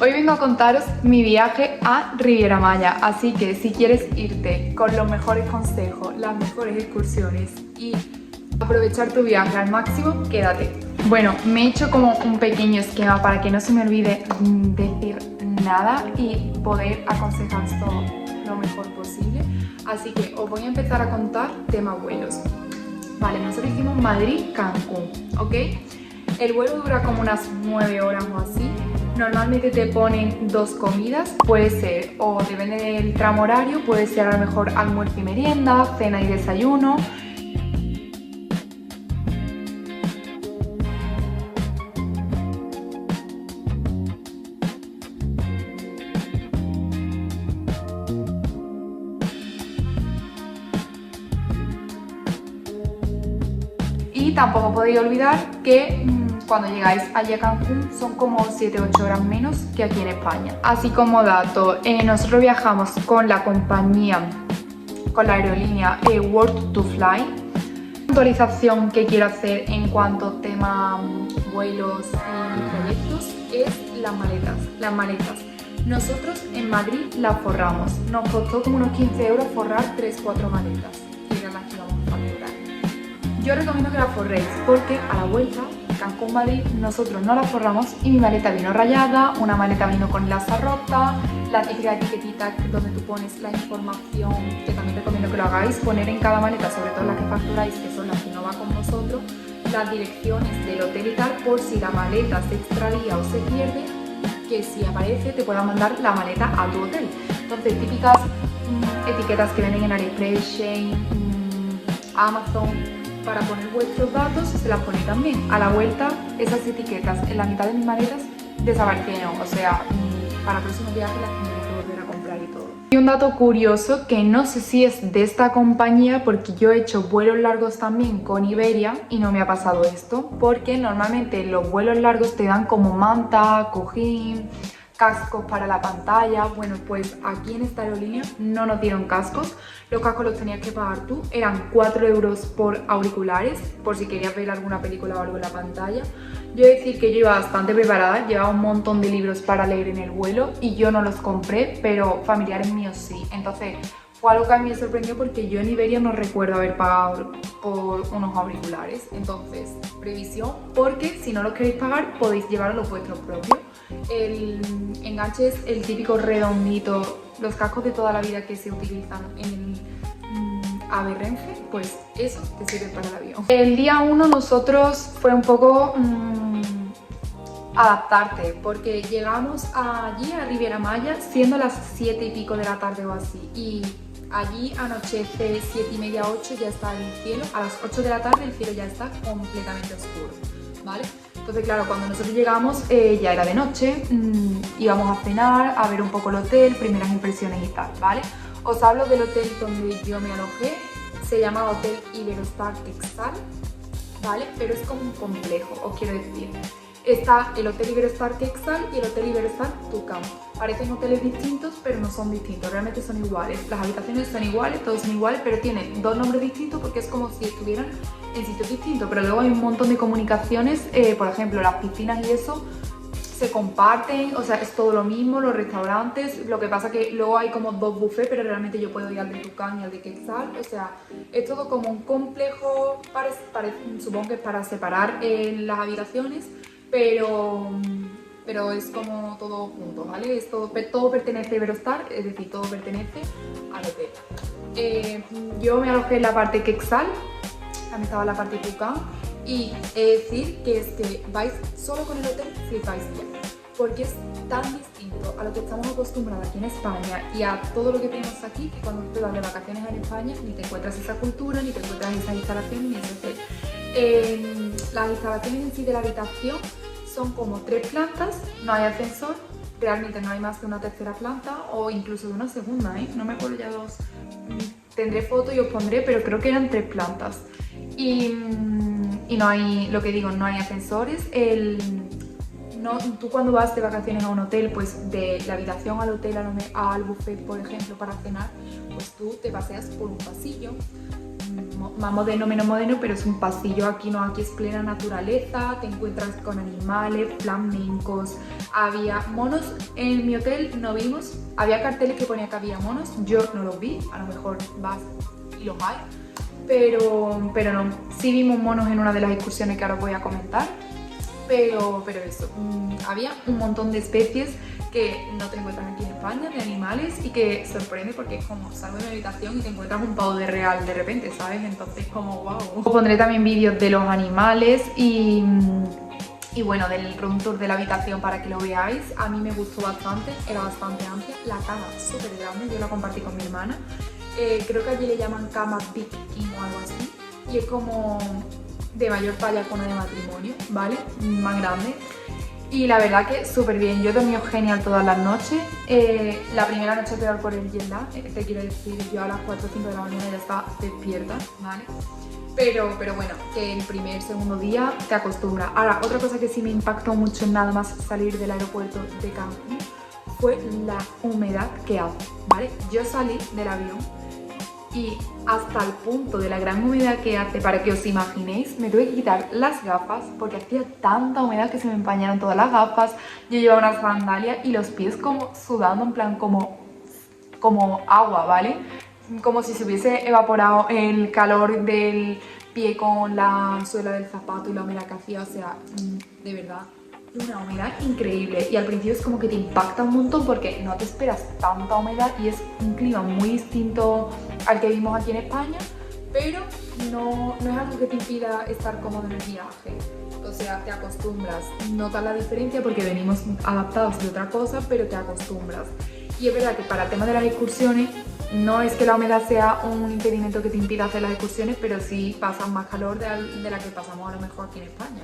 Hoy vengo a contaros mi viaje a Riviera Maya, así que si quieres irte con los mejores consejos, las mejores excursiones y aprovechar tu viaje al máximo, quédate. Bueno, me he hecho como un pequeño esquema para que no se me olvide decir nada y poder aconsejaros todo lo mejor posible. Así que os voy a empezar a contar tema vuelos. Vale, nosotros hicimos Madrid-Cancún, ¿ok? El vuelo dura como unas 9 horas o así. Normalmente te ponen 2 comidas, puede ser, o depende del tramo horario, puede ser a lo mejor almuerzo y merienda, cena y desayuno. Y tampoco podéis olvidar que cuando llegáis allí a Cancún son como 7-8 horas menos que aquí en España. Así como dato, nosotros viajamos con la compañía, con la aerolínea World to Fly. La puntualización que quiero hacer en cuanto a tema vuelos y proyectos es las maletas. Nosotros en Madrid las forramos, nos costó como unos 15 euros forrar 3-4 maletas, que eran las que íbamos a facturar. Yo recomiendo que la forréis porque a la vuelta, Cancún-Madrid, nosotros no la forramos y mi maleta vino rayada, una maleta vino con la asa rota, la típica etiquetita donde tú pones la información, que también recomiendo que lo hagáis, poner en cada maleta, sobre todo las que facturáis, que son las que no van con vosotros, las direcciones del hotel y tal, por si la maleta se extravía o se pierde, que si aparece te pueda mandar la maleta a tu hotel. Entonces, típicas etiquetas que venden en AliExpress, Shein, Amazon, para poner vuestros datos se las ponéis también. A la vuelta, esas etiquetas en la mitad de mis maletas desaparecieron, o sea, para próximos viajes las tendré que volver a comprar y todo. Y un dato curioso, que no sé si es de esta compañía, porque yo he hecho vuelos largos también con Iberia y no me ha pasado esto, porque normalmente los vuelos largos te dan como manta, cojín, cascos para la pantalla. Bueno, pues aquí en esta aerolínea no nos dieron cascos. Los cascos los tenías que pagar tú. Eran 4 euros por auriculares, por si querías ver alguna película o algo en la pantalla. Yo he de decir que yo iba bastante preparada, llevaba un montón de libros para leer en el vuelo y yo no los compré, pero familiares míos sí. Entonces fue algo que a mí me sorprendió porque yo en Iberia no recuerdo haber pagado por unos auriculares. Entonces, previsión, porque si no los queréis pagar podéis llevar los vuestros propios. El enganche es el típico redondito, los cascos de toda la vida que se utilizan en el AVE Renfe, pues eso te sirve para el avión. El día 1 nosotros fue un poco adaptarte, porque llegamos allí a Riviera Maya siendo las 7 y pico de la tarde o así, y allí anochece 7 y media, 8, ya está el cielo, a las 8 de la tarde el cielo ya está completamente oscuro, ¿vale? Entonces, claro, cuando nosotros llegamos ya era de noche, íbamos a cenar, a ver un poco el hotel, primeras impresiones y tal, ¿vale? Os hablo del hotel donde yo me alojé, se llama Hotel Iberostar Texal, ¿vale? Pero es como un complejo, os quiero decir. Está el Hotel Iberostar Texal y el Hotel Iberostar Tucán. Parecen hoteles distintos, pero no son distintos, realmente son iguales. Las habitaciones son iguales, todos son iguales, pero tienen 2 nombres distintos porque es como si estuvieran en sitios distintos. Pero luego hay un montón de comunicaciones, por ejemplo, las piscinas y eso se comparten, o sea, es todo lo mismo, los restaurantes. Lo que pasa que luego hay como 2 buffets, pero realmente yo puedo ir al de Tucán y al de Quetzal. O sea, es todo como un complejo, supongo que es para separar las habitaciones, pero es como todo junto, ¿vale? Todo pertenece a Iberostar, es decir, todo pertenece al hotel. Yo me alojé en la parte Quetzal, también estaba en la parte Tucán, y he de decir que es que vais solo con el hotel, flipáis bien, porque es tan distinto a lo que estamos acostumbrados aquí en España y a todo lo que tenemos aquí, que cuando te vas de vacaciones en España ni te encuentras esa cultura, ni te encuentras esas instalaciones, ni ese hotel. Las instalaciones en sí de la habitación son como 3 plantas, no hay ascensor, realmente no hay más de una tercera planta o incluso de una segunda, ¿eh? No me acuerdo ya 2. Tendré foto y os pondré, pero creo que eran 3 plantas. Y no hay, lo que digo, no hay ascensores. Tú cuando vas de vacaciones a un hotel, pues de la habitación al hotel, al buffet, por ejemplo, para cenar, pues tú te paseas por un pasillo más moderno, menos moderno, pero es un pasillo. Aquí no, aquí es plena naturaleza, te encuentras con animales, flamencos, había monos. En mi hotel no vimos, había carteles que ponía que había monos, yo no los vi, a lo mejor vas y los hay, pero no, sí vimos monos en una de las excursiones que ahora os voy a comentar, pero eso, había un montón de especies que no te encuentras aquí en España, de animales, y que sorprende porque es como salgo de mi habitación y te encuentras un pavo de real de repente, ¿sabes? Entonces como wow. Os pondré también vídeos de los animales y bueno, del room tour de la habitación para que lo veáis. A mí me gustó bastante, era bastante amplia, la cama súper grande, yo la compartí con mi hermana. Creo que allí le llaman cama Big King o algo así, y es como de mayor talla con una de matrimonio, ¿vale? Más grande. Y la verdad que súper bien, yo he dormido genial todas las noches. La primera noche peor por el jet lag, te quiero decir, yo a las 4 o 5 de la mañana ya estaba despierta, ¿vale? Pero bueno, que el primer, segundo día te acostumbras. Ahora, otra cosa que sí me impactó mucho nada más salir del aeropuerto de Cancún fue la humedad que hace, ¿vale? Yo salí del avión y hasta el punto de la gran humedad que hace, para que os imaginéis, me tuve que quitar las gafas porque hacía tanta humedad que se me empañaron todas las gafas. Yo llevaba unas sandalias y los pies como sudando, en plan como agua, ¿vale? Como si se hubiese evaporado el calor del pie con la suela del zapato y la humedad que hacía, o sea, de verdad, una humedad increíble. Y al principio es como que te impacta un montón porque no te esperas tanta humedad y es un clima muy distinto al que vimos aquí en España, pero no es algo que te impida estar cómodo en el viaje. O sea, te acostumbras, notas la diferencia porque venimos adaptados de otra cosa, pero te acostumbras. Y es verdad que para el tema de las excursiones, no es que la humedad sea un impedimento que te impida hacer las excursiones, pero sí pasas más calor de la que pasamos a lo mejor aquí en España.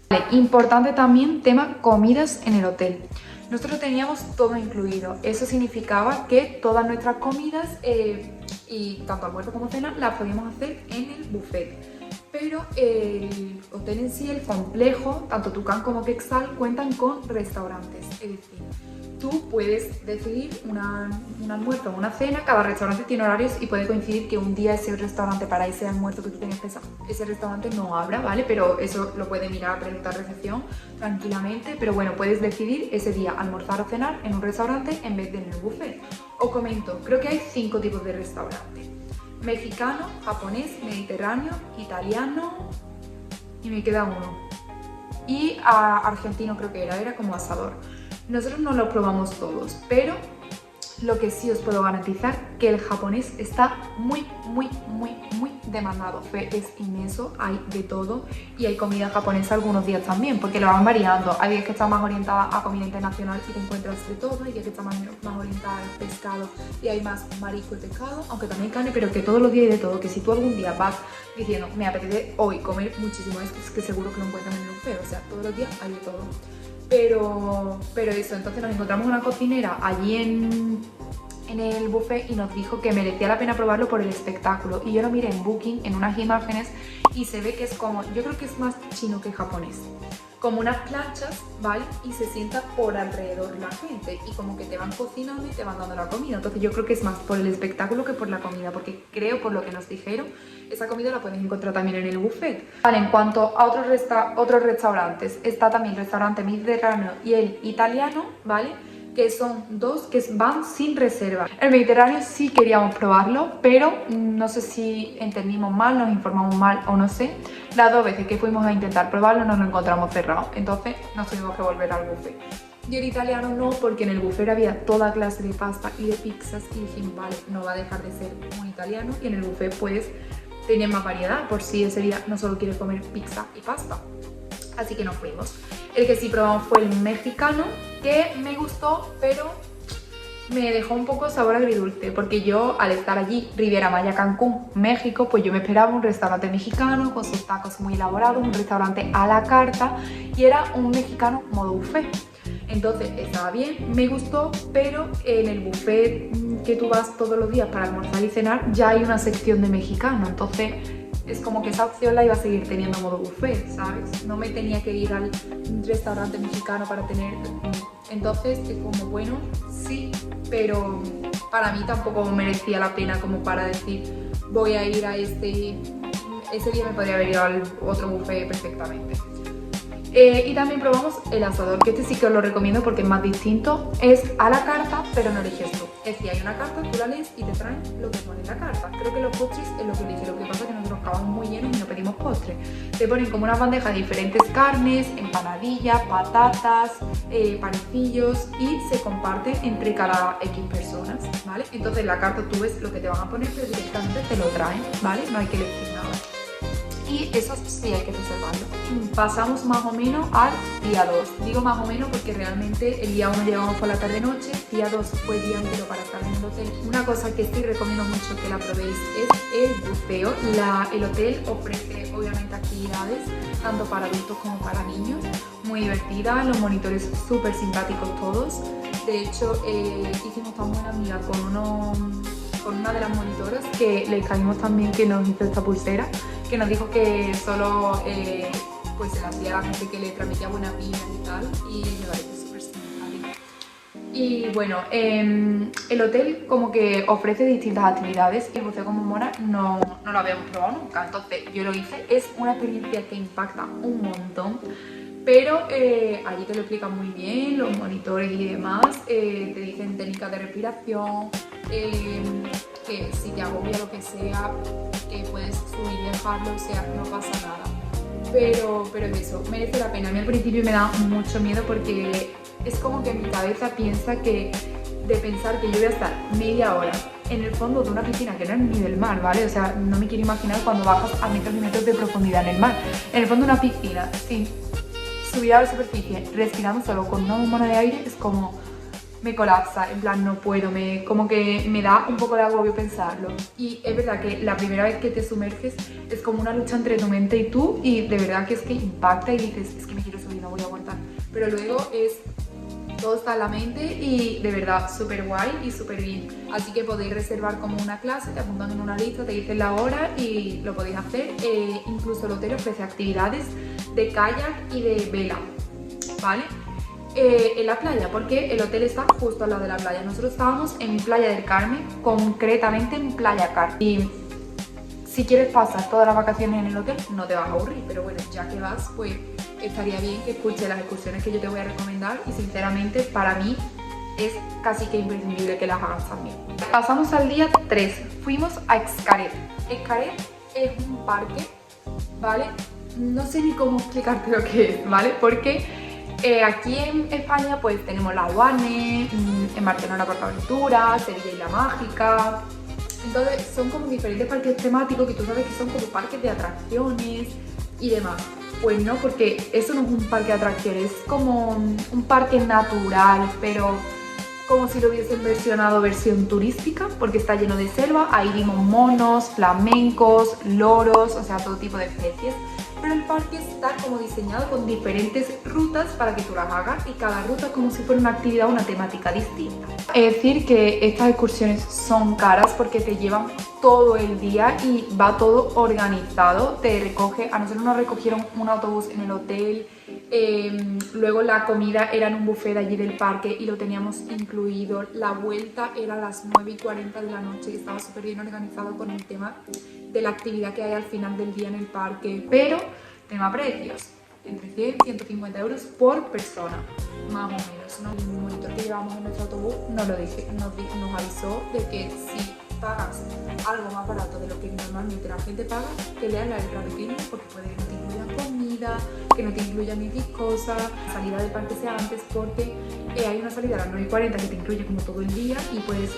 Vale, importante también tema comidas en el hotel. Nosotros teníamos todo incluido, eso significaba que todas nuestras comidas y tanto almuerzo como cena las podíamos hacer en el buffet. Pero el hotel en sí, el complejo, tanto Tucán como Quexal cuentan con restaurantes, es decir, tú puedes decidir un almuerzo o una cena, cada restaurante tiene horarios y puede coincidir que un día ese restaurante para ese almuerzo que tú tienes pensado, ese restaurante no abra, ¿vale? Pero eso lo puedes mirar, preguntar a recepción tranquilamente, pero bueno, puedes decidir ese día almorzar o cenar en un restaurante en vez de en el buffet. Os comento, creo que hay 5 tipos de restaurantes: mexicano, japonés, mediterráneo, italiano y me queda uno. Y argentino creo que era como asador. Nosotros no los probamos todos, pero lo que sí os puedo garantizar que el japonés está muy demandado. Es inmenso, hay de todo y hay comida japonesa algunos días también, porque lo van variando. Hay días que está más orientada a comida internacional y te encuentras de todo, hay días que está más orientada al pescado y hay más marisco y pescado, aunque también hay carne, pero que todos los días hay de todo, que si tú algún día vas diciendo me apetece hoy comer muchísimo, es que seguro que lo encuentran en el buffet, o sea, todos los días hay de todo. Pero eso, entonces nos encontramos una cocinera allí en el buffet y nos dijo que merecía la pena probarlo por el espectáculo. Y yo lo miré en Booking, en unas imágenes, y se ve que es como, yo creo que es más chino que japonés. Como unas planchas, ¿vale? Y se sienta por alrededor la gente y como que te van cocinando y te van dando la comida. Entonces yo creo que es más por el espectáculo que por la comida, porque creo, por lo que nos dijeron, esa comida la puedes encontrar también en el buffet. Vale, en cuanto a otros restaurantes, está también el restaurante mediterráneo y el italiano, ¿vale? Que son dos que van sin reserva. El mediterráneo sí queríamos probarlo, pero no sé si entendimos mal, nos informamos mal o no sé. Las 2 veces que fuimos a intentar probarlo nos lo encontramos cerrado, entonces nos tuvimos que volver al buffet. Y el italiano no, porque en el buffet había toda clase de pasta y de pizzas y dijimos, vale, no va a dejar de ser un italiano, y en el buffet pues tenía más variedad por si ese día no solo quiere comer pizza y pasta. Así que nos fuimos. El que sí probamos fue el mexicano, que me gustó, pero me dejó un poco sabor agridulce, porque yo al estar allí, Riviera Maya, Cancún, México, pues yo me esperaba un restaurante mexicano con sus tacos muy elaborados, un restaurante a la carta, y era un mexicano modo buffet. Entonces estaba bien, me gustó, pero en el buffet que tú vas todos los días para almorzar y cenar ya hay una sección de mexicano, entonces es como que esa opción la iba a seguir teniendo modo buffet, ¿sabes? No me tenía que ir al restaurante mexicano para tener... Entonces es como, bueno, sí, pero para mí tampoco merecía la pena como para decir voy a ir a este ese día me podría haber ido al otro buffet perfectamente. Y también probamos el asador, que este sí que os lo recomiendo porque es más distinto. Es a la carta, pero no eliges tú. Es decir, hay una carta, tú la lees y te traen lo que pone en la carta. Creo que los postres es lo que eliges. Lo que pasa es que nosotros acabamos muy llenos y no pedimos postre. Te ponen como una bandeja de diferentes carnes, empanadillas, patatas, panecillos, y se comparten entre cada X personas, ¿vale? Entonces la carta tú ves lo que te van a poner, pero directamente te lo traen, ¿vale? No hay que elegir nada. Y eso sí hay que reservarlo. Pasamos más o menos al día 2. Digo más o menos porque realmente el día 1 llegamos por la tarde-noche, día 2 fue día entero para estar en el hotel. Una cosa que sí recomiendo mucho que la probéis es el buceo. El hotel ofrece obviamente actividades tanto para adultos como para niños, muy divertidas, los monitores súper simpáticos todos. De hecho, hicimos tan buena amiga con una de las monitoras que le caímos también, que nos hizo esta pulsera, que nos dijo que solo pues se la hacía a la gente que le transmitía buenas vibras y tal, y me parece súper simpático. Y bueno, el hotel como que ofrece distintas actividades y el buceo como mora no lo habíamos probado nunca, entonces yo lo hice. Es una experiencia que impacta un montón, pero allí te lo explican muy bien, los monitores y demás, te dicen técnicas de respiración, que si te agobia lo que sea, que puedes subir y dejarlo, o sea, no pasa nada. Pero eso, merece la pena. A mí al principio me da mucho miedo porque es como que mi cabeza piensa que, de pensar que yo voy a estar media hora en el fondo de una piscina que no es ni del mar, ¿vale? O sea, no me quiero imaginar cuando bajas a metros y metros de profundidad en el mar. En el fondo de una piscina, sin subir a la superficie, respirando solo con una bombona de aire, es como... me colapsa, en plan no puedo, como que me da un poco de agobio pensarlo. Y es verdad que la primera vez que te sumerges es como una lucha entre tu mente y tú, y de verdad que es que impacta y dices, es que me quiero subir, no voy a aguantar. Pero luego todo está en la mente y de verdad súper guay y súper bien. Así que podéis reservar como una clase, te apuntan en una lista, te dicen la hora y lo podéis hacer. Incluso el hotel ofrece actividades de kayak y de vela, ¿vale? En la playa, porque el hotel está justo al lado de la playa. Nosotros estábamos en Playa del Carmen, concretamente en Playa Car. Y si quieres pasar todas las vacaciones en el hotel, no te vas a aburrir, pero bueno, ya que vas, pues estaría bien que escuches las excursiones que yo te voy a recomendar, y sinceramente para mí es casi que imprescindible que las hagas también. Pasamos al día 3, fuimos a Xcaret. Xcaret es un parque, ¿vale? No sé ni cómo explicarte lo que es, ¿vale? Porque aquí en España pues tenemos la Warner, en Barcelona PortAventura, Sevilla Isla Mágica. Entonces son como diferentes parques temáticos que tú sabes que son como parques de atracciones y demás. Pues no, porque eso no es un parque de atracciones, es como un parque natural, pero como si lo hubiesen versionado versión turística, porque está lleno de selva. Ahí vimos monos, flamencos, loros, o sea, todo tipo de especies. Pero el parque está como diseñado con diferentes rutas para que tú las hagas, y cada ruta es como si fuera una actividad, una temática distinta. Es decir, que estas excursiones son caras porque te llevan todo el día y va todo organizado. Te recoge, a nosotros nos recogieron un autobús en el hotel, luego la comida era en un buffet de allí del parque y lo teníamos incluido. La vuelta era a las 9:40 de la noche, que estaba súper bien organizado con el tema de la actividad que hay al final del día en el parque. Pero tema precios, entre 100 y 150 euros por persona, más o menos, ¿no? El monitor que llevamos en nuestro autobús nos avisó de que si pagas algo más barato de lo que normalmente la gente paga, que leas la letra pequeña, porque puede que no te incluya comida, que no te incluya ni viscosa, salida del parque sea antes, porque hay una salida a las 9:40 que te incluye como todo el día y puedes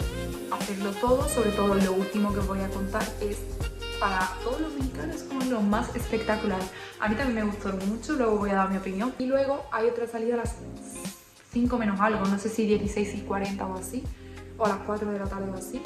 hacerlo todo. Sobre todo lo último que os voy a contar es para todos los mexicanos como lo más espectacular. A mí también me gustó mucho, luego voy a dar mi opinión. Y luego hay otra salida a las 5 menos algo, no sé si 16:40 o así, o a las 4 de la tarde o así.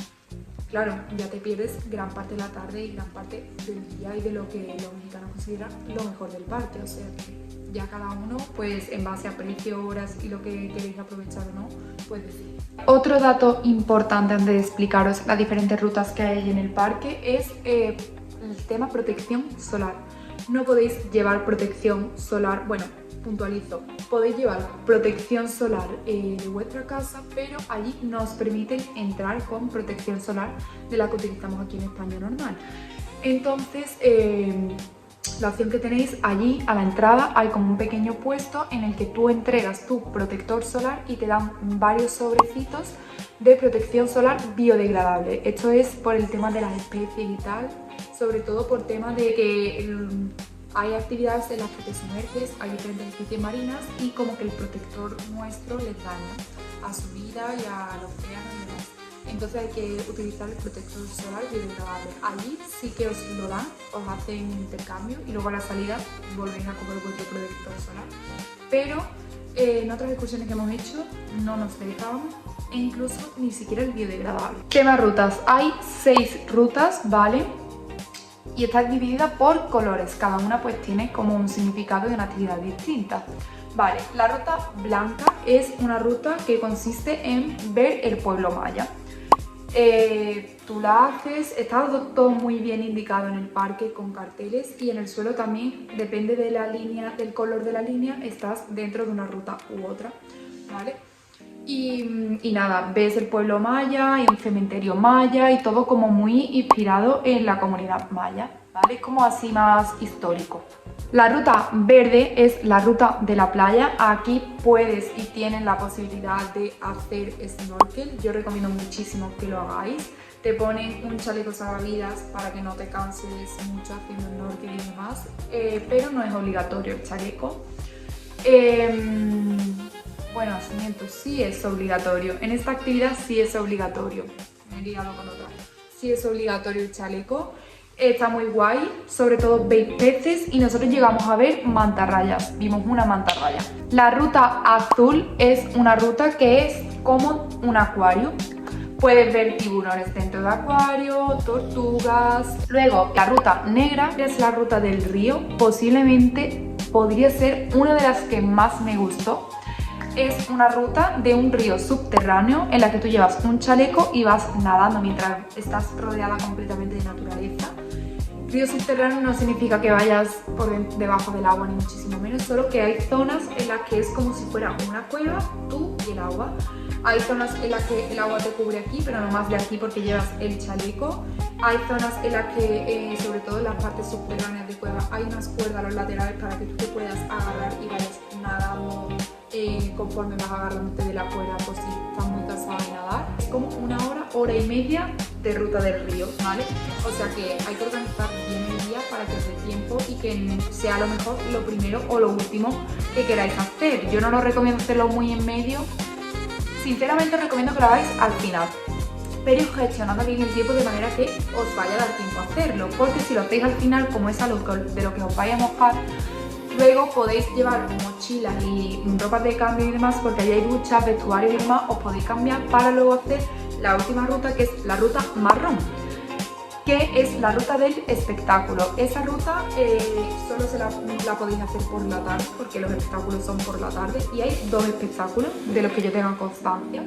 Claro, ya te pierdes gran parte de la tarde y gran parte del día y de lo que los mexicanos consideran lo mejor del parque. O sea que ya cada uno, pues en base a precio, horas y lo que queréis aprovechar o no, pues decir. Otro dato importante antes de explicaros las diferentes rutas que hay en el parque es el tema protección solar. No podéis llevar protección solar, bueno, puntualizo, podéis llevar protección solar de vuestra casa, pero allí nos permiten entrar con protección solar de la que utilizamos aquí en España normal. Entonces, la opción que tenéis allí a la entrada hay como un pequeño puesto en el que tú entregas tu protector solar y te dan varios sobrecitos de protección solar biodegradable. Esto es por el tema de las especies y tal, sobre todo por tema de que hay actividades en las que te sumerges, hay diferentes especies marinas y como que el protector nuestro les daña a su vida y al océano y demás. Entonces hay que utilizar el protector solar biodegradable. Allí sí que os lo dan, os hacen intercambio y luego a la salida volvéis a coger vuestro protector solar. Pero en otras excursiones que hemos hecho no nos dejaban e incluso ni siquiera el biodegradable. Tema rutas. Hay 6 rutas, ¿vale? Y está dividida por colores. Cada una pues tiene como un significado y una actividad distinta. Vale, la ruta blanca es una ruta que consiste en ver el pueblo maya. Tú la haces, está todo muy bien indicado en el parque con carteles y en el suelo también, depende de la línea, del color de la línea, estás dentro de una ruta u otra, ¿vale? Y nada, ves el pueblo maya y un cementerio maya y todo como muy inspirado en la comunidad maya, ¿vale? Como así más histórico. La ruta verde es la ruta de la playa. Aquí puedes y tienes la posibilidad de hacer snorkel. Yo recomiendo muchísimo que lo hagáis. Te ponen un chaleco salvavidas para que no te canses mucho haciendo snorkel y demás, pero no es obligatorio el chaleco. Bueno, miento, sí es obligatorio. En esta actividad sí es obligatorio. Me he liado con otra. Sí es obligatorio el chaleco. Está muy guay, sobre todo veis peces y nosotros llegamos a ver mantarrayas, vimos una mantarraya. La ruta azul es una ruta que es como un acuario. Puedes ver tiburones dentro del acuario, tortugas. Luego, la ruta negra es la ruta del río, posiblemente podría ser una de las que más me gustó. Es una ruta de un río subterráneo en la que tú llevas un chaleco y vas nadando mientras estás rodeada completamente de naturaleza. Río subterráneo no significa que vayas por debajo del agua ni muchísimo menos, solo que hay zonas en las que es como si fuera una cueva, tú y el agua. Hay zonas en las que el agua te cubre aquí, pero no más de aquí porque llevas el chaleco. Hay zonas en las que, sobre todo en las partes subterráneas de cueva, hay unas cuerdas a los laterales para que tú te puedas agarrar y vayas nadando conforme vas agarrándote de la cuerda, por si estás muy cansada de nadar. Es como una hora y media de ruta del río, ¿vale? O sea que hay que organizar bien el día para que os dé tiempo y que sea a lo mejor lo primero o lo último que queráis hacer. Yo no lo recomiendo hacerlo muy en medio. Sinceramente os recomiendo que lo hagáis al final, pero gestionando bien el tiempo de manera que os vaya a dar tiempo a hacerlo, porque si lo hacéis al final, como es algo de lo que os vaya a mojar, luego podéis llevar mochilas y ropa de cambio y demás, porque allí hay duchas, vestuarios y demás, os podéis cambiar para luego hacer la última ruta, que es la ruta marrón, que es la ruta del espectáculo. Esa ruta solo la podéis hacer por la tarde, porque los espectáculos son por la tarde, y hay 2 espectáculos de los que yo tenga constancia.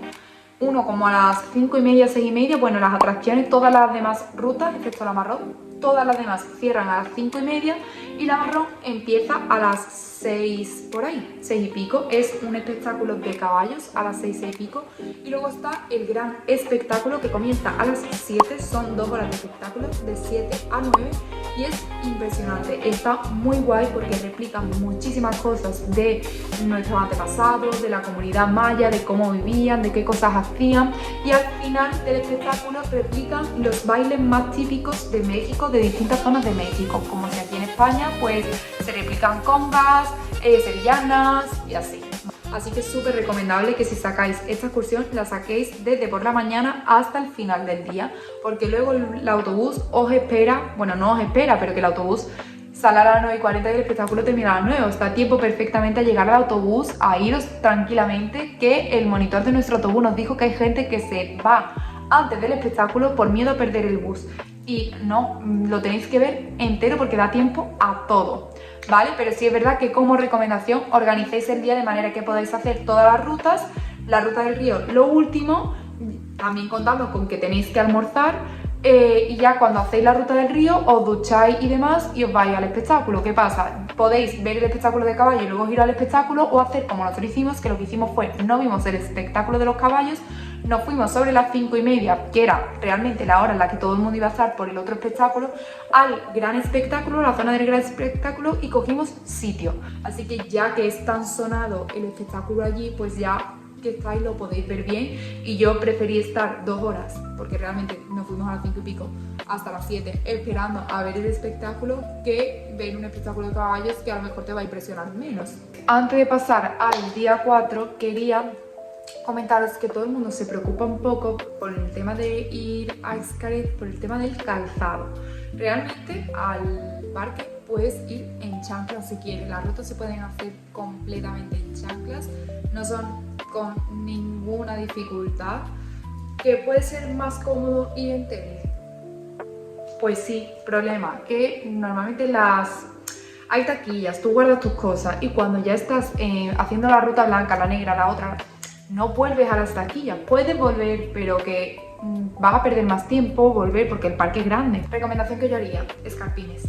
Uno como a las 5:30, 6:30, bueno, las atracciones, todas las demás rutas, excepto la marrón, todas las demás cierran a las 5:30 y la marrón empieza a las 6 por ahí, 6 y pico. Es un espectáculo de caballos a las 6 y pico. Y luego está el gran espectáculo que comienza a las 7, son 2 horas de espectáculo, de 7 a 9. Y es impresionante, está muy guay porque replican muchísimas cosas de nuestros antepasados, de la comunidad maya, de cómo vivían, de qué cosas hacían. Y al final del espectáculo replican los bailes más típicos de México, de distintas zonas de México, como si aquí en España pues se replican congas, sevillanas y así. Así que es súper recomendable que si sacáis esta excursión la saquéis desde por la mañana hasta el final del día, porque luego el autobús os espera, bueno, no os espera, pero que el autobús sale a las 9:40 y el espectáculo termina a las 9. Os da tiempo perfectamente a llegar al autobús, a iros tranquilamente, que el monitor de nuestro autobús nos dijo que hay gente que se va antes del espectáculo por miedo a perder el bus. Y no, lo tenéis que ver entero porque da tiempo a todo, ¿vale? Pero sí es verdad que como recomendación organicéis el día de manera que podáis hacer todas las rutas. La ruta del río, lo último, también contando con que tenéis que almorzar, y ya cuando hacéis la ruta del río os ducháis y demás y os vais al espectáculo. ¿Qué pasa? Podéis ver el espectáculo de caballo y luego ir al espectáculo, o hacer como nosotros hicimos, que lo que hicimos fue no vimos el espectáculo de los caballos, nos fuimos sobre las 5:30, que era realmente la hora en la que todo el mundo iba a estar por el otro espectáculo, al gran espectáculo, la zona del gran espectáculo, y cogimos sitio. Así que ya que es tan sonado el espectáculo allí, pues ya que estáis lo podéis ver bien, y yo preferí estar 2 horas, porque realmente nos fuimos a las 5 y pico hasta las 7 esperando a ver el espectáculo, que ver un espectáculo de caballos que a lo mejor te va a impresionar menos. Antes de pasar al día 4 quería comentaros que todo el mundo se preocupa un poco por el tema de ir a Xcaret, por el tema del calzado. Realmente al parque puedes ir en chanclas si quieres, las rutas se pueden hacer completamente en chanclas, no son con ninguna dificultad. ¿Que puede ser más cómodo ir en tenis? Pues sí, problema, que normalmente hay taquillas, tú guardas tus cosas, y cuando ya estás haciendo la ruta blanca, la negra, la otra, no vuelves a las taquillas. Puedes volver, pero que vas a perder más tiempo volver porque el parque es grande. Recomendación que yo haría: escarpines.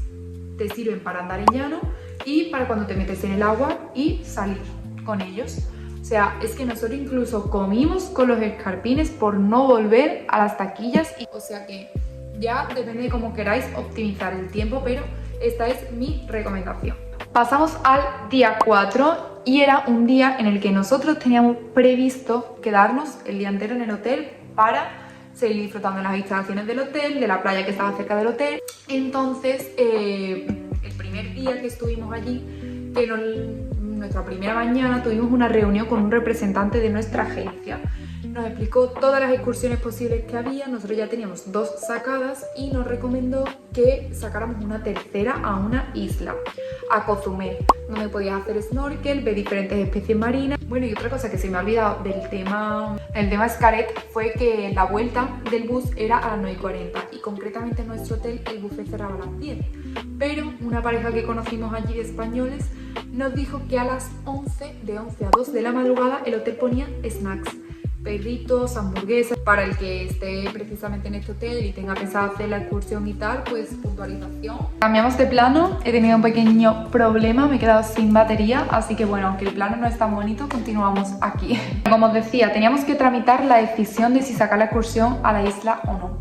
Te sirven para andar en llano y para cuando te metes en el agua y salir con ellos. O sea, es que nosotros incluso comimos con los escarpines por no volver a las taquillas. O sea que ya depende de cómo queráis optimizar el tiempo, pero esta es mi recomendación. Pasamos al día 4 y era un día en el que nosotros teníamos previsto quedarnos el día entero en el hotel para seguir disfrutando de las instalaciones del hotel, de la playa que estaba cerca del hotel. Entonces, el primer día que estuvimos allí, nuestra primera mañana, tuvimos una reunión con un representante de nuestra agencia. Nos explicó todas las excursiones posibles que había. Nosotros ya teníamos 2 sacadas y nos recomendó que sacáramos una tercera a una isla, a Cozumel, donde podías hacer snorkel, ver diferentes especies marinas. Bueno, y otra cosa que se me ha olvidado del tema Xcaret fue que la vuelta del bus era a las 9:40 y concretamente en nuestro hotel el buffet cerraba a las 10. Pero una pareja que conocimos allí de españoles nos dijo que a las 11, de 11 a 2 de la madrugada, el hotel ponía snacks, perritos, hamburguesas. Para el que esté precisamente en este hotel y tenga pensado hacer la excursión y tal, pues puntualización. Cambiamos de plano, he tenido un pequeño problema, me he quedado sin batería, así que bueno, aunque el plano no es tan bonito, continuamos aquí. Como os decía, teníamos que tramitar la decisión de si sacar la excursión a la isla o no.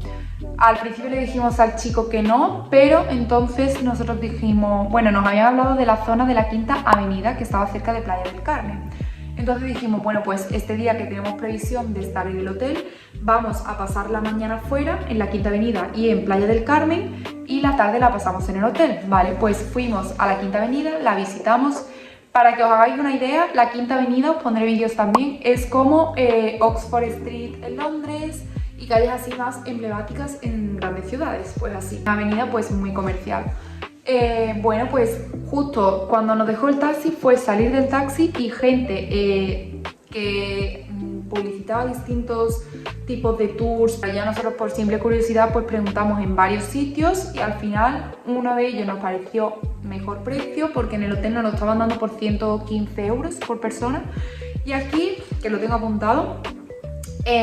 Al principio le dijimos al chico que no, pero entonces nosotros dijimos, bueno, nos habían hablado de la zona de la Quinta Avenida, que estaba cerca de Playa del Carmen. Entonces dijimos, bueno, pues este día que tenemos previsión de estar en el hotel, vamos a pasar la mañana fuera en la Quinta Avenida y en Playa del Carmen, y la tarde la pasamos en el hotel. Vale, pues fuimos a la Quinta Avenida, la visitamos. Para que os hagáis una idea, la Quinta Avenida, os pondré vídeos también, es como Oxford Street en Londres y calles así más emblemáticas en grandes ciudades, pues así. Una avenida pues muy comercial. Bueno, pues justo cuando nos dejó el taxi fue salir del taxi y gente que publicitaba distintos tipos de tours. Ya nosotros, por simple curiosidad, pues preguntamos en varios sitios y al final uno de ellos nos pareció mejor precio, porque en el hotel nos lo estaban dando por 115 euros por persona, y aquí, que lo tengo apuntado,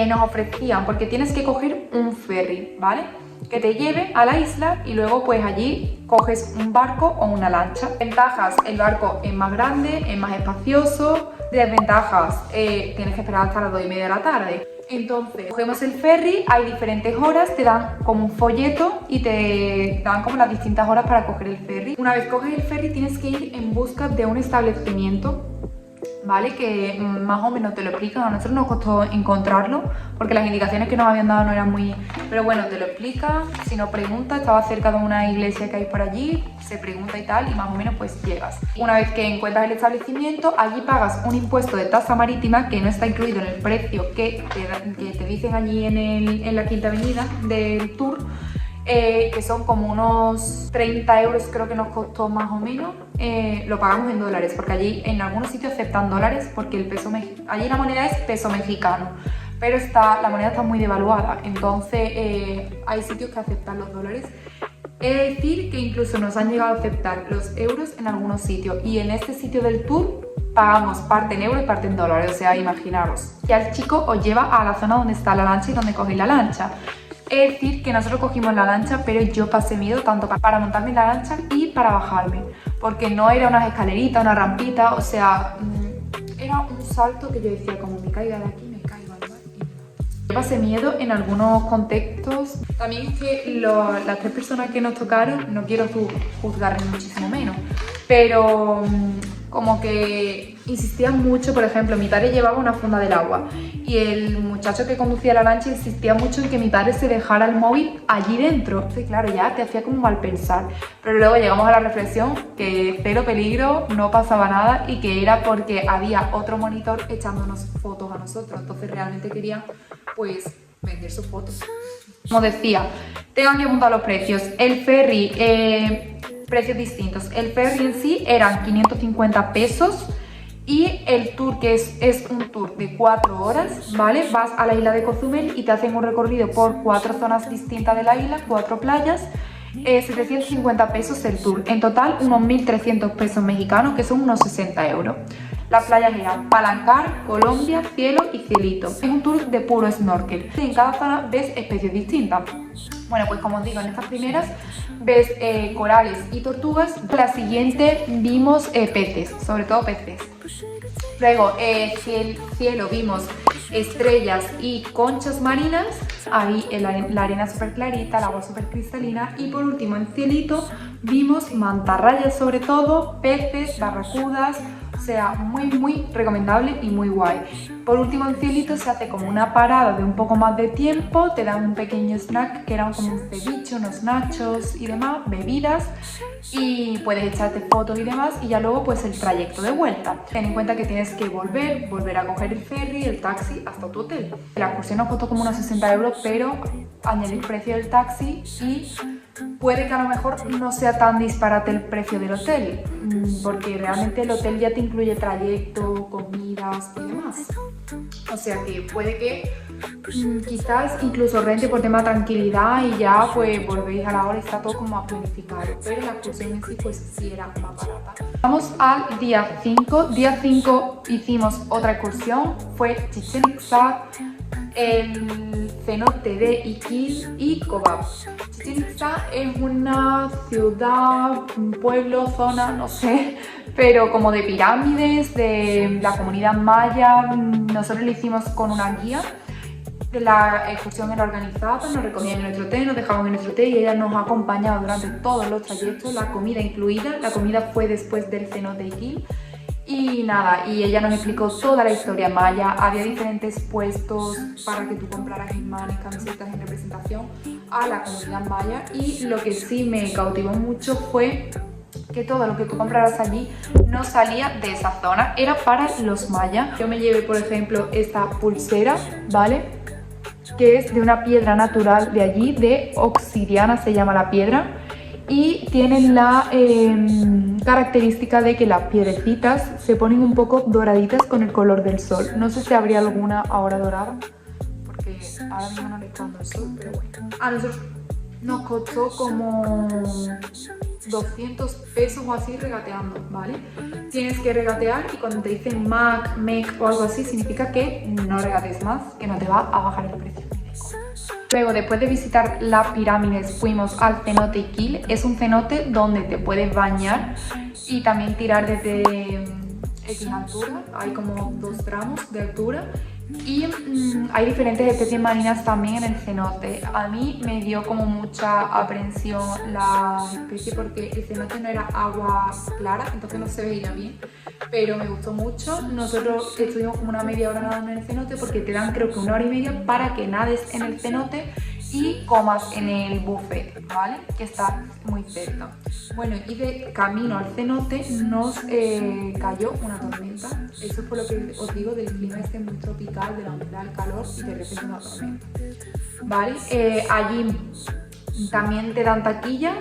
nos ofrecían, porque tienes que coger un ferry, ¿vale?, que te lleve a la isla y luego pues allí coges un barco o una lancha. Ventajas: el barco es más grande, es más espacioso. Desventajas: tienes que esperar hasta las 2:30 de la tarde. Entonces cogemos el ferry, hay diferentes horas, te dan como un folleto y te dan como las distintas horas para coger el ferry. Una vez coges el ferry tienes que ir en busca de un establecimiento, ¿vale?, que más o menos te lo explican. A nosotros nos costó encontrarlo porque las indicaciones que nos habían dado no eran muy... Pero bueno, te lo explican, si no preguntas, estaba cerca de una iglesia que hay por allí, se pregunta y tal, y más o menos pues llegas. Una vez que encuentras el establecimiento, allí pagas un impuesto de tasa marítima que no está incluido en el precio que te dicen allí en la Quinta Avenida del tour, que son como unos 30 euros, creo que nos costó más o menos. Lo pagamos en dólares, porque allí en algunos sitios aceptan dólares, porque el peso allí la moneda es peso mexicano, pero la moneda está muy devaluada, entonces hay sitios que aceptan los dólares. Es decir, que incluso nos han llegado a aceptar los euros en algunos sitios, y en este sitio del tour pagamos parte en euros y parte en dólares, o sea, imaginaros. Ya el chico os lleva a la zona donde está la lancha y donde cogéis la lancha. Es decir, que nosotros cogimos la lancha, pero yo pasé miedo tanto para montarme en la lancha y para bajarme, porque no era unas escaleritas, una rampita, o sea, era un salto que yo decía, como me caiga de aquí, me caigo al mar y me mato. Yo pasé miedo en algunos contextos. También es que las 3 personas que nos tocaron, no quiero juzgar ni muchísimo menos, pero como que insistían mucho. Por ejemplo, mi padre llevaba una funda del agua y el muchacho que conducía la lancha insistía mucho en que mi padre se dejara el móvil allí dentro. Entonces, claro, ya te hacía como mal pensar, pero luego llegamos a la reflexión que cero peligro, no pasaba nada y que era porque había otro monitor echándonos fotos a nosotros. Entonces realmente querían pues vender sus fotos. Como decía, tengo que apuntar los precios. El ferry, precios distintos. El ferry en sí eran 550 pesos y el tour, que es un tour de 4 horas, ¿vale? Vas a la isla de Cozumel y te hacen un recorrido por 4 zonas distintas de la isla, 4 playas. 750 pesos el tour. En total, unos 1.300 pesos mexicanos, que son unos 60 euros. Las playas eran Palancar, Colombia, Cielo y Cielito. Es un tour de puro snorkel. En cada zona ves especies distintas. Bueno, pues como os digo, en estas primeras ves corales y tortugas. En la siguiente vimos peces, sobre todo peces. Luego, cielo, vimos estrellas y conchas marinas. Ahí la arena súper clarita, el agua súper cristalina. Y por último, en Cielito vimos mantarrayas, sobre todo, peces, barracudas. O sea, muy recomendable y muy guay. Por último, en Cielito se hace como una parada de un poco más de tiempo. Te dan un pequeño snack que eran como un ceviche, unos nachos y demás, bebidas. Y puedes echarte fotos y demás. Y ya luego pues el trayecto de vuelta. Ten en cuenta que tienes que volver a coger el ferry, el taxi hasta tu hotel. La excursión nos costó como unos 60 euros, pero añadir el precio del taxi y puede que a lo mejor no sea tan disparate el precio del hotel, porque realmente el hotel ya te incluye trayecto, comidas y demás. O sea que puede que quizás incluso rente por tema de tranquilidad y ya pues volvéis a la hora y está todo como a planificar, pero la excursión en sí pues sí era más barata. Vamos al día 5. Día 5 hicimos otra excursión, fue Chichén Itzá, el cenote de Ikil y Kobab. Chichén Itzá es una ciudad, un pueblo, zona, no sé, pero como de pirámides, de la comunidad maya. Nosotros lo hicimos con una guía. La excursión era organizada, nos recogían en nuestro hotel, nos dejaban en nuestro hotel y ella nos ha acompañado durante todos los trayectos, la comida incluida. La comida fue después del cenote de Ikil. Y nada, y ella nos explicó toda la historia maya. Había diferentes puestos para que tú compraras imanes, camisetas en representación a la comunidad maya. Y lo que sí me cautivó mucho fue que todo lo que tú compraras allí no salía de esa zona, era para los mayas. Yo me llevé, por ejemplo, esta pulsera, ¿vale? Que es de una piedra natural de allí, de obsidiana se llama la piedra. Y tienen la característica de que las piedrecitas se ponen un poco doraditas con el color del sol. No sé si habría alguna ahora dorada, porque ahora mismo no le está dando el sol, pero bueno. A nosotros nos costó como 200 pesos o así regateando, ¿vale? Tienes que regatear y cuando te dicen MAC, MEC o algo así, significa que no regates más, que no te va a bajar el precio. Luego, después de visitar las pirámides, fuimos al cenote Ikil. Es un cenote donde te puedes bañar y también tirar desde X altura. Hay como 2 tramos de altura. Y hay diferentes especies marinas también en el cenote. A mí me dio como mucha aprensión la especie porque el cenote no era agua clara, entonces no se veía bien, pero me gustó mucho. Nosotros estuvimos como una media hora nadando en el cenote porque te dan creo que 1 hora y media para que nades en el cenote y comas en el buffet, ¿vale? Que está muy cerca. Bueno, y de camino al cenote nos cayó una tormenta. Eso es por lo que os digo del clima este muy tropical, de la humedad, el calor y de repente una tormenta, ¿vale? Allí también te dan taquilla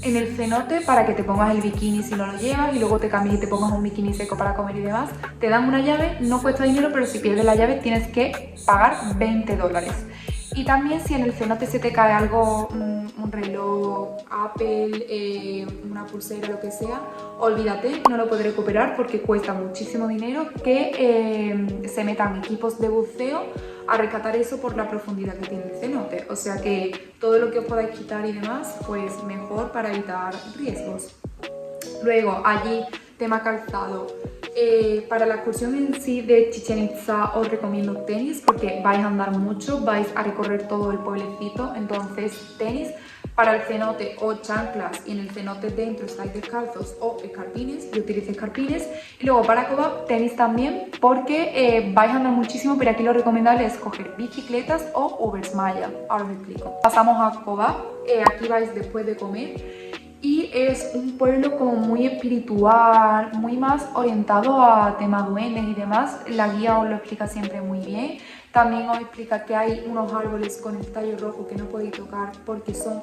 en el cenote para que te pongas el bikini si no lo llevas y luego te cambies y te pongas un bikini seco para comer y demás. Te dan una llave, no cuesta dinero, pero si pierdes la llave tienes que pagar $20. Y también si en el cenote se te cae algo, un reloj reloj Apple, una pulsera, lo que sea, olvídate, no lo podré recuperar porque cuesta muchísimo dinero que se metan equipos de buceo a rescatar eso por la profundidad que tiene el cenote. O sea que todo lo que os podáis quitar y demás, pues mejor para evitar riesgos. Luego, allí, tema calzado. Para la excursión en sí de Chichén Itzá os recomiendo tenis porque vais a andar mucho, vais a recorrer todo el pueblecito, entonces tenis. Para el cenote o chanclas, y en el cenote dentro estáis descalzos, o escarpines, yo utilizo escarpines. Y luego para Cobab, tenis también, porque vais a andar muchísimo, pero aquí lo recomendable es coger bicicletas o Ubers Maya. Ahora os explico. Pasamos a Cobab, aquí vais después de comer. Y es un pueblo como muy espiritual, muy más orientado a temas duendes y demás. La guía os lo explica siempre muy bien. También os explica que hay unos árboles con el tallo rojo que no podéis tocar porque son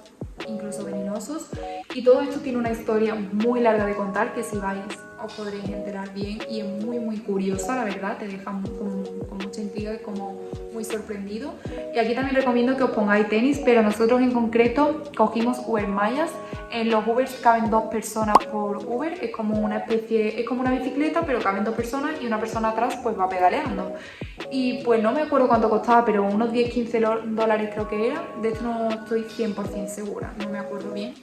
incluso venenosos. Y todo esto tiene una historia muy larga de contar que si vais os podréis enterar bien y es muy curiosa, la verdad, te deja con mucha intriga y como muy sorprendido. Y aquí también recomiendo que os pongáis tenis, pero nosotros en concreto cogimos Uber Mayas. En los Ubers caben 2 personas por Uber, es como una especie, es como una bicicleta, pero caben 2 personas y una persona atrás pues va pedaleando. Y pues no me acuerdo cuánto costaba, pero unos 10-15 dólares creo que era. De esto no estoy 100% segura, no me acuerdo bien.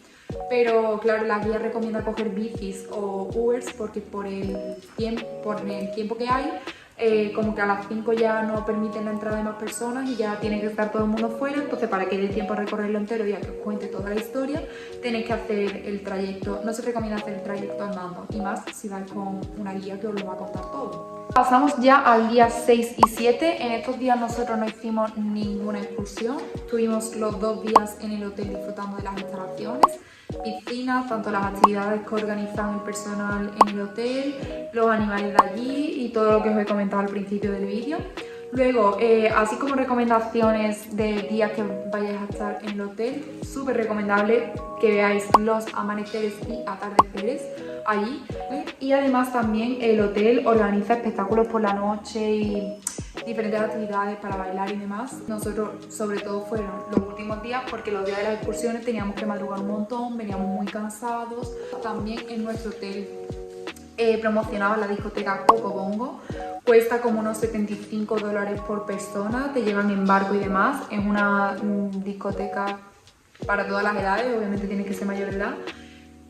Pero claro, la guía recomienda coger bicis o Ubers porque por el tiempo que hay, como que a las 5 ya no permiten la entrada de más personas y ya tiene que estar todo el mundo fuera. Entonces para que dé tiempo a recorrerlo entero y a que os cuente toda la historia, tenéis que hacer el trayecto. No se recomienda hacer el trayecto andando, y más si vais con una guía que os lo va a contar todo. Pasamos ya al día 6 y 7. En estos días nosotros no hicimos ninguna excursión. Estuvimos los 2 días en el hotel disfrutando de las instalaciones, piscinas, tanto las actividades que organizan el personal en el hotel, los animales de allí y todo lo que os he comentado al principio del vídeo. Luego, así como recomendaciones de días que vayáis a estar en el hotel, súper recomendable que veáis los amaneceres y atardeceres allí. Y además también el hotel organiza espectáculos por la noche y diferentes actividades para bailar y demás. Nosotros sobre todo fueron los últimos días porque los días de las excursiones teníamos que madrugar un montón, veníamos muy cansados. También en nuestro hotel promocionaba la discoteca Coco Bongo. Cuesta como unos 75 dólares por persona, te llevan en barco y demás. Es una discoteca para todas las edades, obviamente tienes que ser mayor de edad.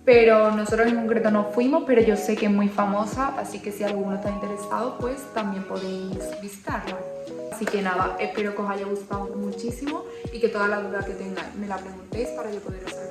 Pero nosotros en concreto no fuimos, pero yo sé que es muy famosa, así que si alguno está interesado, pues también podéis visitarla. Así que nada, espero que os haya gustado muchísimo y que todas las dudas que tengáis me la preguntéis para yo poder resolver.